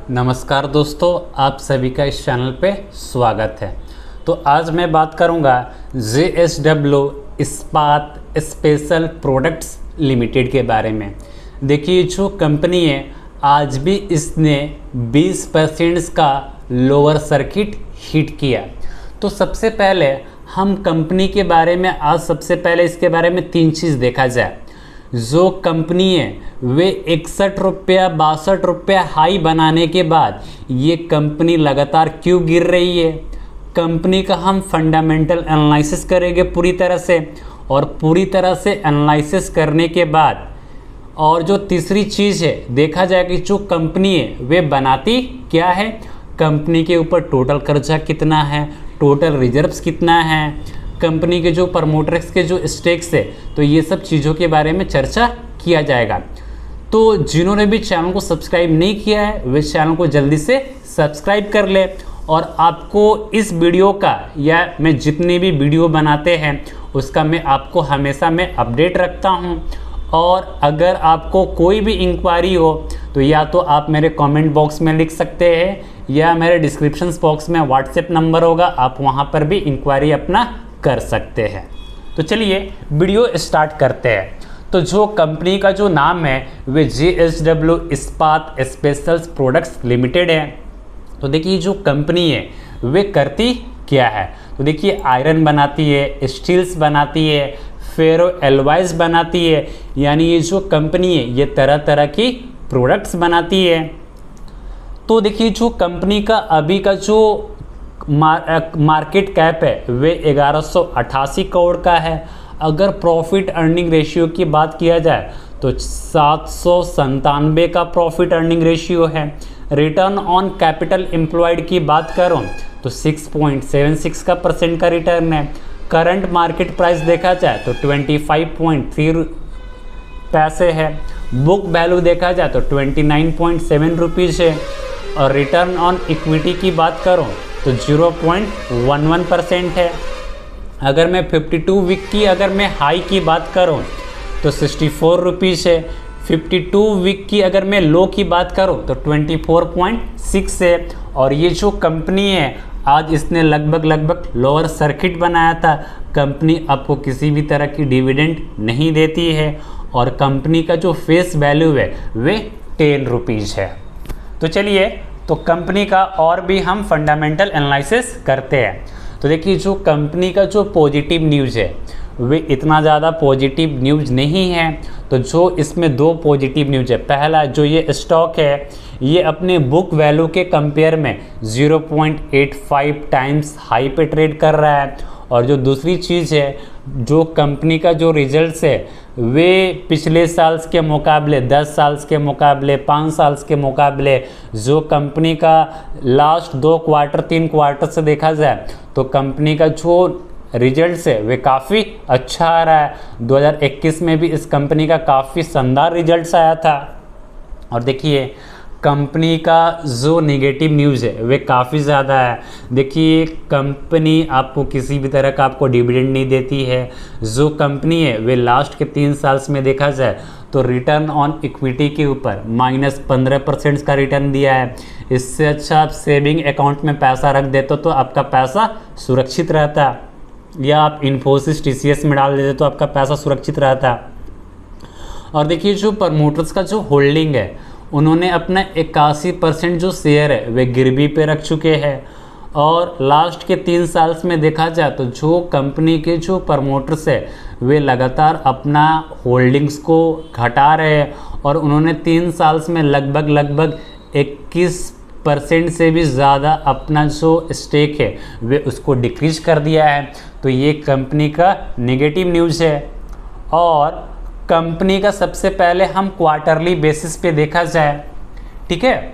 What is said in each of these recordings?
नमस्कार दोस्तों, आप सभी का इस चैनल पे स्वागत है। तो आज मैं बात करूंगा JSW इस्पात स्पेशल प्रोडक्ट्स लिमिटेड के बारे में। देखिए, जो कंपनी है आज भी इसने 20% का लोअर सर्किट हिट किया। तो सबसे पहले हम कंपनी के बारे में सबसे पहले इसके बारे में 3 चीज़ देखा जाए। जो कंपनी है वे 61 रुपया 62 रुपया हाई बनाने के बाद ये कंपनी लगातार क्यों गिर रही है, कंपनी का हम फंडामेंटल एनालिसिस करेंगे पूरी तरह से। और पूरी तरह से एनालिसिस करने के बाद और जो तीसरी चीज़ है देखा जाए कि जो कंपनी है वे बनाती क्या है, कंपनी के ऊपर टोटल कर्जा कितना है, टोटल रिजर्व्स कितना है, कंपनी के जो प्रमोटर्स के जो स्टेक्स है, तो ये सब चीज़ों के बारे में चर्चा किया जाएगा। तो जिन्होंने भी चैनल को सब्सक्राइब नहीं किया है वे चैनल को जल्दी से सब्सक्राइब कर ले। और आपको इस वीडियो का या मैं जितने भी वीडियो बनाते हैं उसका मैं आपको हमेशा मैं अपडेट रखता हूँ। और अगर आपको कोई भी इंक्वायरी हो तो या तो आप मेरे कमेंट बॉक्स में लिख सकते हैं या मेरे डिस्क्रिप्शन बॉक्स में व्हाट्सएप नंबर होगा, आप वहाँ पर भी इंक्वायरी अपना कर सकते हैं। तो चलिए वीडियो स्टार्ट करते हैं। तो जो कंपनी का जो नाम है वे JSW इस्पात स्पेशल प्रोडक्ट्स लिमिटेड है। तो देखिए, जो कंपनी है वे करती क्या है। तो देखिए, आयरन बनाती है, स्टील्स बनाती है, फेरो एलॉयज बनाती है, यानी ये जो कंपनी है ये तरह तरह की प्रोडक्ट्स बनाती है। तो देखिए, जो कंपनी का अभी का जो मार्केट कैप है वे 1188 करोड़ का है। अगर प्रॉफिट अर्निंग रेशियो की बात किया जाए तो 797 का प्रॉफिट अर्निंग रेशियो है। रिटर्न ऑन कैपिटल एम्प्लॉयड की बात करूं तो 6.76 का परसेंट का रिटर्न है। करंट मार्केट प्राइस देखा जाए तो 25.3 पैसे है। बुक वैल्यू देखा जाए तो 29.7 रुपीज़ है। और रिटर्न ऑन इक्विटी की बात करूं तो 0.11% है। अगर मैं 52 वीक की अगर मैं हाई की बात करूं तो 64 रुपीज़ है। 52 वीक की अगर मैं लो की बात करूं तो 24.6 है। और ये जो कंपनी है आज इसने लगभग लोअर सर्किट बनाया था। कंपनी आपको किसी भी तरह की डिविडेंड नहीं देती है और कंपनी का जो फेस वैल्यू है वे 10 रुपीज़ है। तो चलिए, तो कंपनी का और भी हम फंडामेंटल एनालिसिस करते हैं। तो देखिए, जो कंपनी का जो पॉजिटिव न्यूज़ है वे इतना ज़्यादा पॉजिटिव न्यूज़ नहीं है। तो जो इसमें 2 पॉजिटिव न्यूज़ है, पहला जो ये स्टॉक है ये अपने बुक वैल्यू के कंपेयर में 0.85 टाइम्स हाई पे ट्रेड कर रहा है। और जो दूसरी चीज़ है, जो कंपनी का जो रिजल्ट्स है वे पिछले साल के मुकाबले 10 साल के मुकाबले 5 साल के मुकाबले जो कंपनी का लास्ट 2 क्वार्टर 3 क्वार्टर से देखा जाए तो कंपनी का जो रिजल्ट्स है वे काफ़ी अच्छा आ रहा है। 2021 में भी इस कंपनी का काफ़ी शानदार रिजल्ट्स आया था। और देखिए, कंपनी का जो नेगेटिव न्यूज़ है वे काफ़ी ज़्यादा है। देखिए, कंपनी आपको किसी भी तरह का आपको डिविडेंड नहीं देती है। जो कंपनी है वे लास्ट के 3 साल में देखा जाए तो रिटर्न ऑन इक्विटी के ऊपर -15% का रिटर्न दिया है। इससे अच्छा आप सेविंग अकाउंट में पैसा रख देते तो आपका पैसा सुरक्षित रहता, या आप इन्फोसिस TCS में डाल देते तो आपका पैसा सुरक्षित रहता। और देखिए, जो प्रमोटर्स का जो होल्डिंग है उन्होंने अपना 81% जो शेयर है वे गिरवी पे रख चुके हैं। और लास्ट के 3 साल में देखा जाए तो जो कंपनी के जो प्रमोटर्स है वे लगातार अपना होल्डिंग्स को घटा रहे हैं। और उन्होंने 3 साल में लगभग 21% से भी ज़्यादा अपना जो स्टेक है वे उसको डिक्रीज कर दिया है। तो ये कंपनी का नेगेटिव न्यूज़ है। और कंपनी का सबसे पहले हम क्वार्टरली बेसिस पे देखा जाए, ठीक है।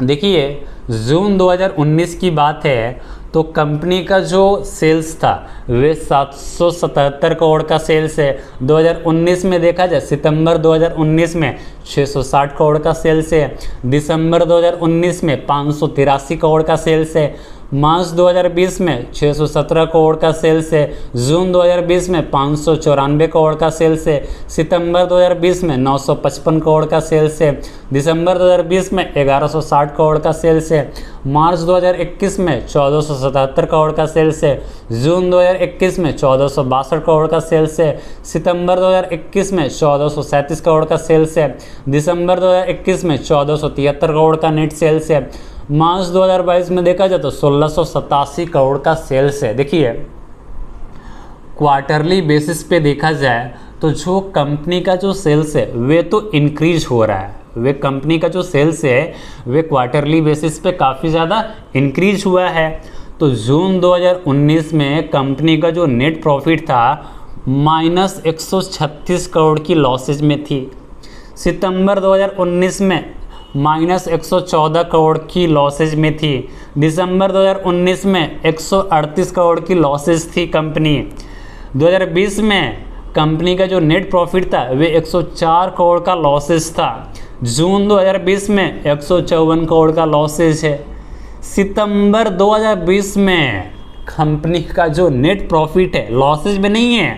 देखिए, जून 2019 की बात है तो कंपनी का जो सेल्स था वे 777 करोड़ का सेल्स है। 2019 में देखा जाए सितंबर 2019 में 660 करोड़ का सेल्स है। दिसंबर 2019 में 583 करोड़ का सेल्स है। मार्च 2020 में 617 करोड़ का सेल्स है। जून 2020 में 594 करोड़ का सेल्स है। सितंबर 2020 में 955 करोड़ का सेल्स है। दिसंबर 2020 में 1160 करोड़ का सेल्स है। मार्च 2021 में 1477 करोड़ का सेल्स है। जून 2021 में 1462 करोड़ का सेल्स है। सितंबर 2021 में 1437 करोड़ का सेल्स है। दिसंबर 2021 में 1473 करोड़ का नेट सेल्स है। मार्च 2022 में देखा जाए तो 1687 करोड़ का सेल्स है। देखिए क्वार्टरली बेसिस पे देखा जाए तो जो कंपनी का जो सेल्स है वे तो इंक्रीज हो रहा है, वे कंपनी का जो सेल्स है वे क्वार्टरली बेसिस पे काफ़ी ज़्यादा इंक्रीज हुआ है। तो जून 2019 में कंपनी का जो नेट प्रॉफिट था -136 करोड़ की लॉसेज में थी। सितंबर 2019 में -114 करोड़ की लॉसेज में थी। दिसंबर 2019 में 138 करोड़ की लॉसेज थी कंपनी। 2020 में कंपनी का जो नेट प्रॉफिट था वे 104 करोड़ का लॉसेज था। जून 2020 में 154 करोड़ का लॉसेज है। सितंबर 2020 में कंपनी का जो नेट प्रॉफिट है लॉसेज में नहीं है।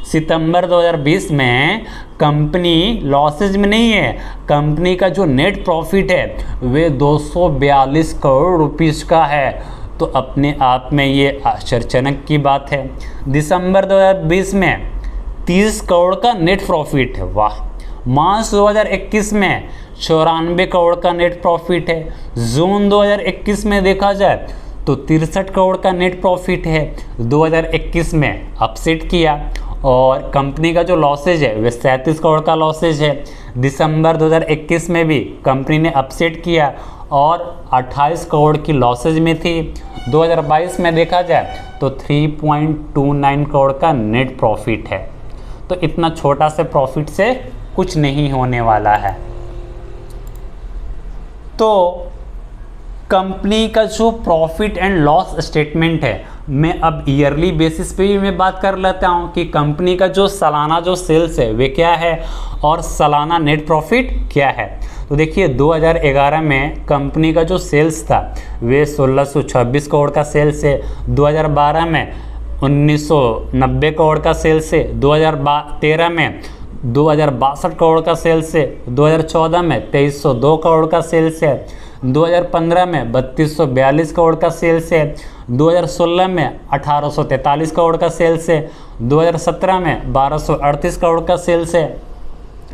सितंबर 2020 में कंपनी लॉसेज में नहीं है, कंपनी का जो नेट प्रॉफिट है वे 242 करोड़ रुपीस का है। तो अपने आप में ये आश्चर्यजनक की बात है। दिसंबर 2020 में 30 करोड़ का नेट प्रॉफिट है, वाह। मार्च 2021 में 94 करोड़ का नेट प्रॉफिट है। जून 2021 में देखा जाए तो 63 करोड़ का नेट प्रॉफिट है। 2021 में अपसेट किया और कंपनी का जो लॉसेज है वह 37 करोड़ का लॉसेज है। दिसंबर 2021 में भी कंपनी ने अपसेट किया और 28 करोड़ की लॉसेज में थी। 2022 में देखा जाए तो 3.29 करोड़ का नेट प्रॉफिट है। तो इतना छोटा से प्रॉफिट से कुछ नहीं होने वाला है। तो कंपनी का जो प्रॉफिट एंड लॉस स्टेटमेंट है मैं अब ईयरली बेसिस पे भी मैं बात कर लेता हूँ कि कंपनी का जो सालाना जो सेल्स है वे क्या है और सालाना नेट प्रॉफिट क्या है। तो देखिए 2011 में कंपनी का जो सेल्स था वे 1626 करोड़ का सेल्स है। 2012 में 1990 करोड़ का सेल्स है। 2013 में 2062 करोड़ का सेल्स है। 2014 में 2302 करोड़ का सेल्स है। 2015 में 3242 करोड़ का सेल्स है। 2016 में 1843 करोड़ का सेल्स है। 2017 में 1238 करोड़ का सेल्स है।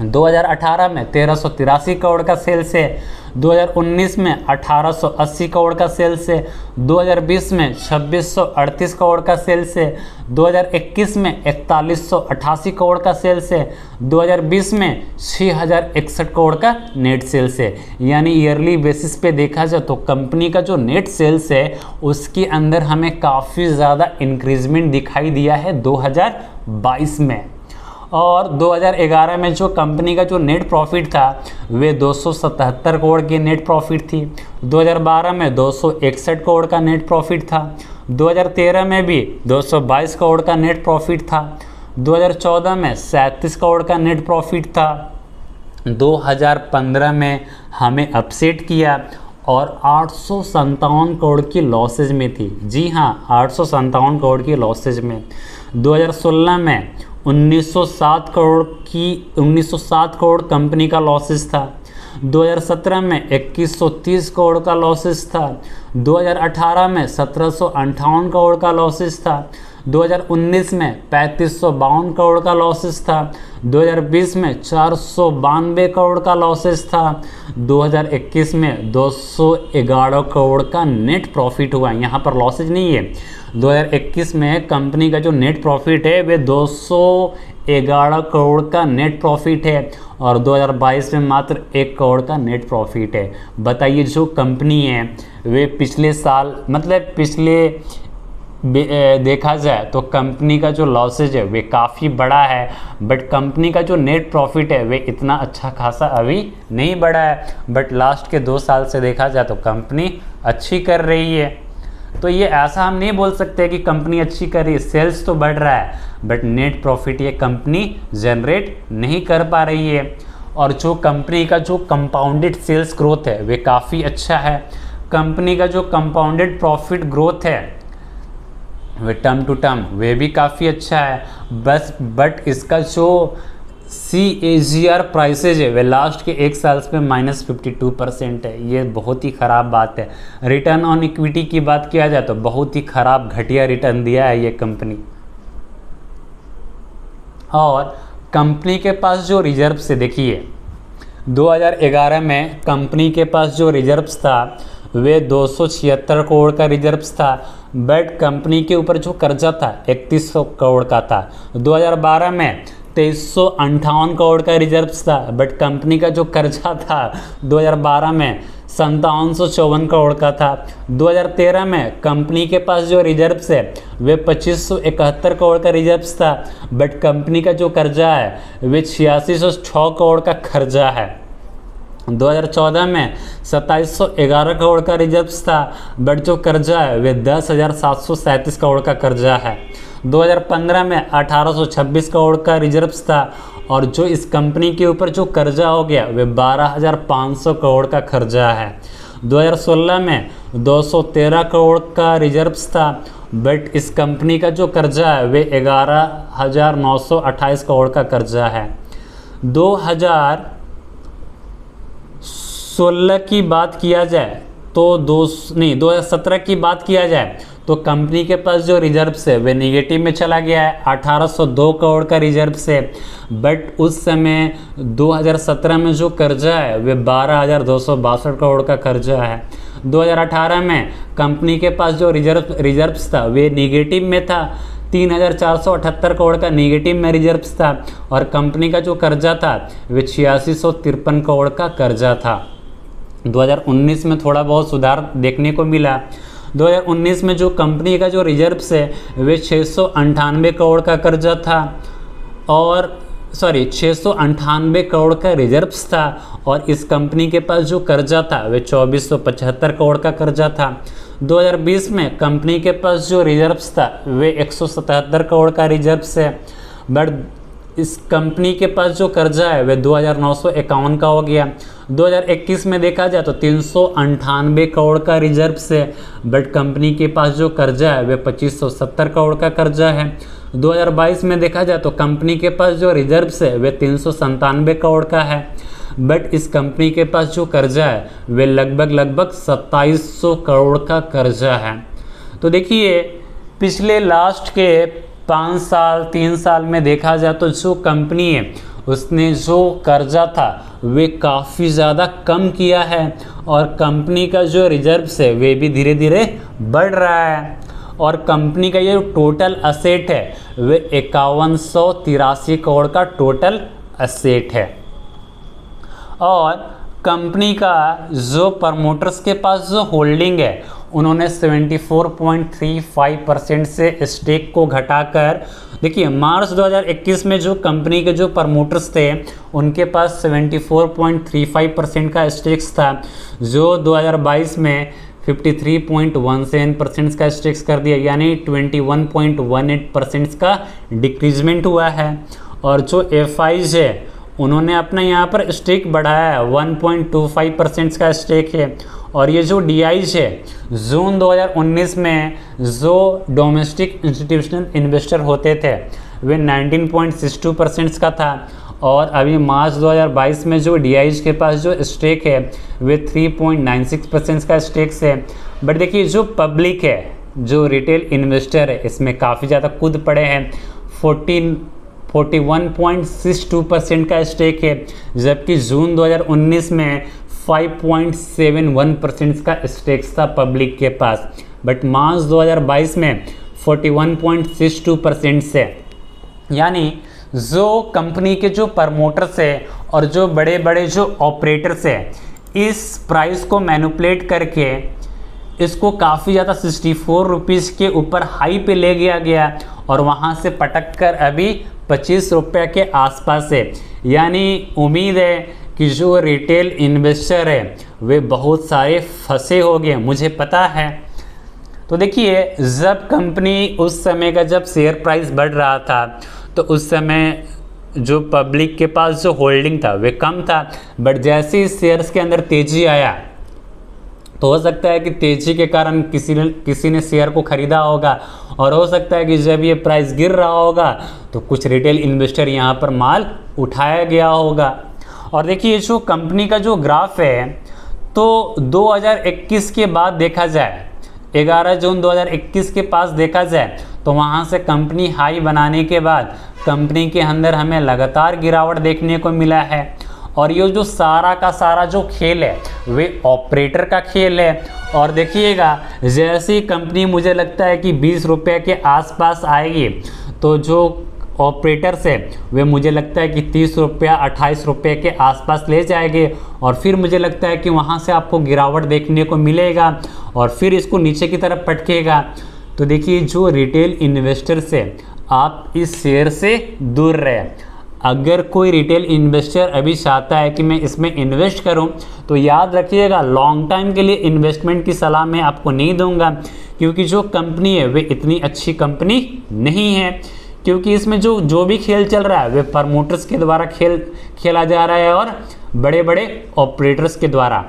2018 में 1383 करोड़ का सेल्स है। 2019 में 1880 करोड़ का सेल्स है। 2020 में 2638 करोड़ का सेल्स है। 2021 में 4188 करोड़ का सेल्स है। 2020 में 6061 करोड़ का नेट सेल्स है। यानी ईयरली बेसिस पे देखा जाए तो कंपनी का जो नेट सेल्स है उसके अंदर हमें काफ़ी ज़्यादा इंक्रीजमेंट दिखाई दिया है 2022 में। और 2011 में जो कंपनी का जो नेट प्रॉफिट था वे 277 करोड़ की नेट प्रॉफिट थी। 2012 में 261 करोड़ का नेट प्रॉफिट था। 2013 में भी 222 करोड़ का नेट प्रॉफिट था। 2014 में 37 करोड़ का नेट प्रॉफिट था। 2015 में हमें अपसेट किया और 857 करोड़ की लॉसेज में थी। जी हाँ, 857 करोड़ की लॉसेज में। 2016 में 1907 करोड़ कंपनी का लॉसेस था। 2017 में 2130 करोड़ का लॉसेस था। 2018 में 1758 करोड़ का लॉसेस था। 2019 में 3552 करोड़ का लॉसेस था। 2020 में 492 करोड़ का लॉसेस था। 2021 में 211 करोड़ का नेट प्रॉफिट हुआ। यहाँ पर लॉसेज नहीं है। 2021 में कंपनी का जो नेट प्रॉफिट है वे 211 करोड़ का नेट प्रॉफिट है और 2022 में मात्र 1 करोड़ का नेट प्रॉफिट है। बताइए जो कंपनी है वे पिछले साल मतलब पिछले देखा जाए तो कंपनी का जो लॉसेज है वे काफ़ी बड़ा है, बट कंपनी का जो नेट प्रॉफिट है वे इतना अच्छा खासा अभी नहीं बढ़ा है। बट लास्ट के 2 साल से देखा जाए तो कंपनी अच्छी कर रही है। तो ये ऐसा हम नहीं बोल सकते कि कंपनी अच्छी कर रही है, सेल्स तो बढ़ रहा है बट नेट प्रॉफिट ये कंपनी जनरेट नहीं कर पा रही है। और जो कंपनी का जो कंपाउंडेड सेल्स ग्रोथ है वे काफ़ी अच्छा है। कंपनी का जो कंपाउंडेड प्रॉफिट ग्रोथ है वे टर्म टू टर्म वे भी काफ़ी अच्छा है। बट इसका जो CAGR प्राइसेज है वे लास्ट के 1 साल में -52% है। ये बहुत ही ख़राब बात है। रिटर्न ऑन इक्विटी की बात किया जाए तो बहुत ही ख़राब घटिया रिटर्न दिया है ये कंपनी। और कंपनी के पास जो रिजर्व्स है, देखिए 2011 में कंपनी के पास जो रिजर्व्स था वे 276 करोड़ का रिजर्व्स था। बट कंपनी के ऊपर जो कर्जा था 3100 करोड़ का था। 2012 में 2358 करोड़ का रिजर्व्स था। बट कंपनी का जो कर्जा था 2012 में 5754 करोड़ का था। 2013 में कंपनी के पास जो रिजर्व्स है वे 2571 करोड़ का रिजर्व्स था। बट कंपनी का जो कर्जा है वे 8606 करोड़ का कर्जा है। 2014 में 2711 करोड़ का रिजर्व्स था। बट जो कर्जा है वे 10,737 करोड़ का कर्जा है। 2015 में 1826 करोड़ का रिजर्व्स था। और जो इस कंपनी के ऊपर जो कर्जा हो गया वे 12,500 करोड़ का कर्जा है। 2016 में 213 करोड़ का रिजर्व्स था। बट इस कंपनी का जो कर्जा है वे 11,928 करोड़ का कर्जा है। 2016 की बात किया जाए तो 2017 की बात किया जाए तो कंपनी के पास जो रिजर्व्स है वे निगेटिव में चला गया है। 1802 करोड़ का रिजर्व्स है। बट उस समय 2017 में जो कर्जा है वे 12,262 करोड़ का कर्जा है। 2018 में कंपनी के पास जो रिजर्व्स था वे निगेटिव में था। 3,478 करोड़ का निगेटिव में रिजर्व्स था। और कंपनी का जो कर्जा था वे 8653 करोड़ का कर्जा था। 2019 में थोड़ा बहुत सुधार देखने को मिला। 2019 में जो कंपनी का जो रिजर्व्स है वे 698 करोड़ का कर्जा था और 698 करोड़ का रिजर्व्स था। और इस कंपनी के पास जो कर्जा था वे 2475 करोड़ का कर्जा था। 2020 में कंपनी के पास जो रिजर्व्स था वे 177 करोड़ का रिजर्व्स है। बट इस कंपनी के पास जो कर्जा है वह 2,951 का हो गया। 2021 में देखा जाए तो 398 करोड़ का रिजर्व से, बट कंपनी के पास जो कर्जा है वह 2570 करोड़ का कर्जा है। 2022 में देखा जाए तो कंपनी के पास जो रिजर्व है वह 397 करोड़ का है, बट इस कंपनी के पास जो कर्जा है वह लगभग 2700 करोड़ का कर्जा है। तो देखिए पिछले लास्ट के 5 साल 3 साल में देखा जाए तो जो कंपनी है उसने जो कर्जा था वे काफ़ी ज़्यादा कम किया है और कंपनी का जो रिजर्व्स है वे भी धीरे धीरे बढ़ रहा है और कंपनी का ये टोटल असेट है वे 5183 करोड़ का टोटल असेट है। और कंपनी का जो प्रमोटर्स के पास जो होल्डिंग है उन्होंने 74.35% से स्टेक को घटाकर, देखिए मार्च 2021 में जो कंपनी के जो प्रमोटर्स थे उनके पास 74.35% का स्टेक्स था, जो 2022 में 53.17% का स्टेक्स कर दिया, यानी 21.18% का डिक्रीजमेंट हुआ है। और जो एफआईज है उन्होंने अपना यहाँ पर स्टेक बढ़ाया है, 1.25% का स्टेक है। और ये जो डीआईज है जून 2019 में जो डोमेस्टिक इंस्टीट्यूशनल इन्वेस्टर होते थे वे 19.62% का था, और अभी मार्च 2022 में जो डीआईज के पास जो स्टेक है वे 3.96% का स्टेक्स है। बट देखिए जो पब्लिक है, जो रिटेल इन्वेस्टर है, इसमें काफ़ी ज़्यादा कूद पड़े हैं, 41.62% का स्टेक है, जबकि जून 2019 में 5.71% का स्टेक्स था पब्लिक के पास, बट मार्च 2022 में 41.62% से, यानी जो कंपनी के जो प्रमोटर्स है और जो बड़े बड़े जो ऑपरेटर्स है इस प्राइस को मैनिपुलेट करके इसको काफ़ी ज़्यादा 64 रुपीज़ के ऊपर हाई पे ले गया और वहाँ से पटक कर अभी 25 रुपये के आसपास है। यानी उम्मीद है कि जो रिटेल इन्वेस्टर है वे बहुत सारे फंसे हो गए, मुझे पता है। तो देखिए जब कंपनी उस समय का जब शेयर प्राइस बढ़ रहा था तो उस समय जो पब्लिक के पास जो होल्डिंग था वे कम था, बट जैसे ही शेयर्स के अंदर तेजी आया तो हो सकता है कि तेजी के कारण किसी ने शेयर को खरीदा होगा, और हो सकता है कि जब ये प्राइस गिर रहा होगा तो कुछ रिटेल इन्वेस्टर यहाँ पर माल उठाया गया होगा। और देखिए जो कंपनी का जो ग्राफ है, तो 2021 के बाद देखा जाए, 11 जून 2021 के पास देखा जाए तो वहाँ से कंपनी हाई बनाने के बाद कंपनी के अंदर हमें लगातार गिरावट देखने को मिला है। और ये जो सारा का सारा जो खेल है वे ऑपरेटर का खेल है। और देखिएगा जैसे ही कंपनी मुझे लगता है कि 20 रुपये के आसपास आएगी तो जो ऑपरेटर्स है वे मुझे लगता है कि 30 रुपया 28 रुपये के आसपास ले जाएंगे, और फिर मुझे लगता है कि वहाँ से आपको गिरावट देखने को मिलेगा और फिर इसको नीचे की तरफ पटकेगा। तो देखिए जो रिटेल इन्वेस्टर्स है, आप इस शेयर से दूर रहें। अगर कोई रिटेल इन्वेस्टर अभी चाहता है कि मैं इसमें इन्वेस्ट करूं, तो याद रखिएगा लॉन्ग टाइम के लिए इन्वेस्टमेंट की सलाह मैं आपको नहीं दूंगा, क्योंकि जो कंपनी है वे इतनी अच्छी कंपनी नहीं है, क्योंकि इसमें जो भी खेल चल रहा है वे प्रमोटर्स के द्वारा खेला जा रहा है और बड़े बड़े ऑपरेटर्स के द्वारा।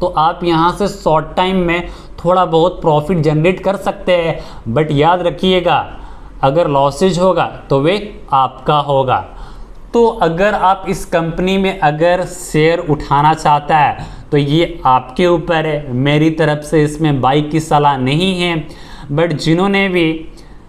तो आप यहाँ से शॉर्ट टाइम में थोड़ा बहुत प्रॉफिट जनरेट कर सकते हैं, बट याद रखिएगा अगर लॉसेज होगा तो वे आपका होगा। तो अगर आप इस कंपनी में अगर शेयर उठाना चाहता है तो ये आपके ऊपर है, मेरी तरफ से इसमें बाई की सलाह नहीं है। बट जिन्होंने भी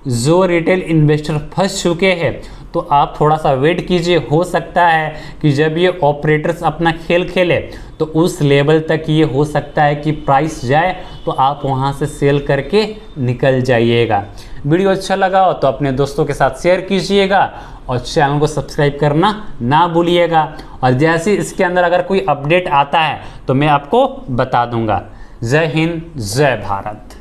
जो रिटेल इन्वेस्टर फंस चुके हैं तो आप थोड़ा सा वेट कीजिए, हो सकता है कि जब ये ऑपरेटर्स अपना खेल खेले तो उस लेवल तक ये हो सकता है कि प्राइस जाए तो आप वहाँ से सेल करके निकल जाइएगा। वीडियो अच्छा लगा हो तो अपने दोस्तों के साथ शेयर कीजिएगा और चैनल को सब्सक्राइब करना ना भूलिएगा। और जैसे इसके अंदर अगर कोई अपडेट आता है तो मैं आपको बता दूंगा। जय हिंद, जय भारत।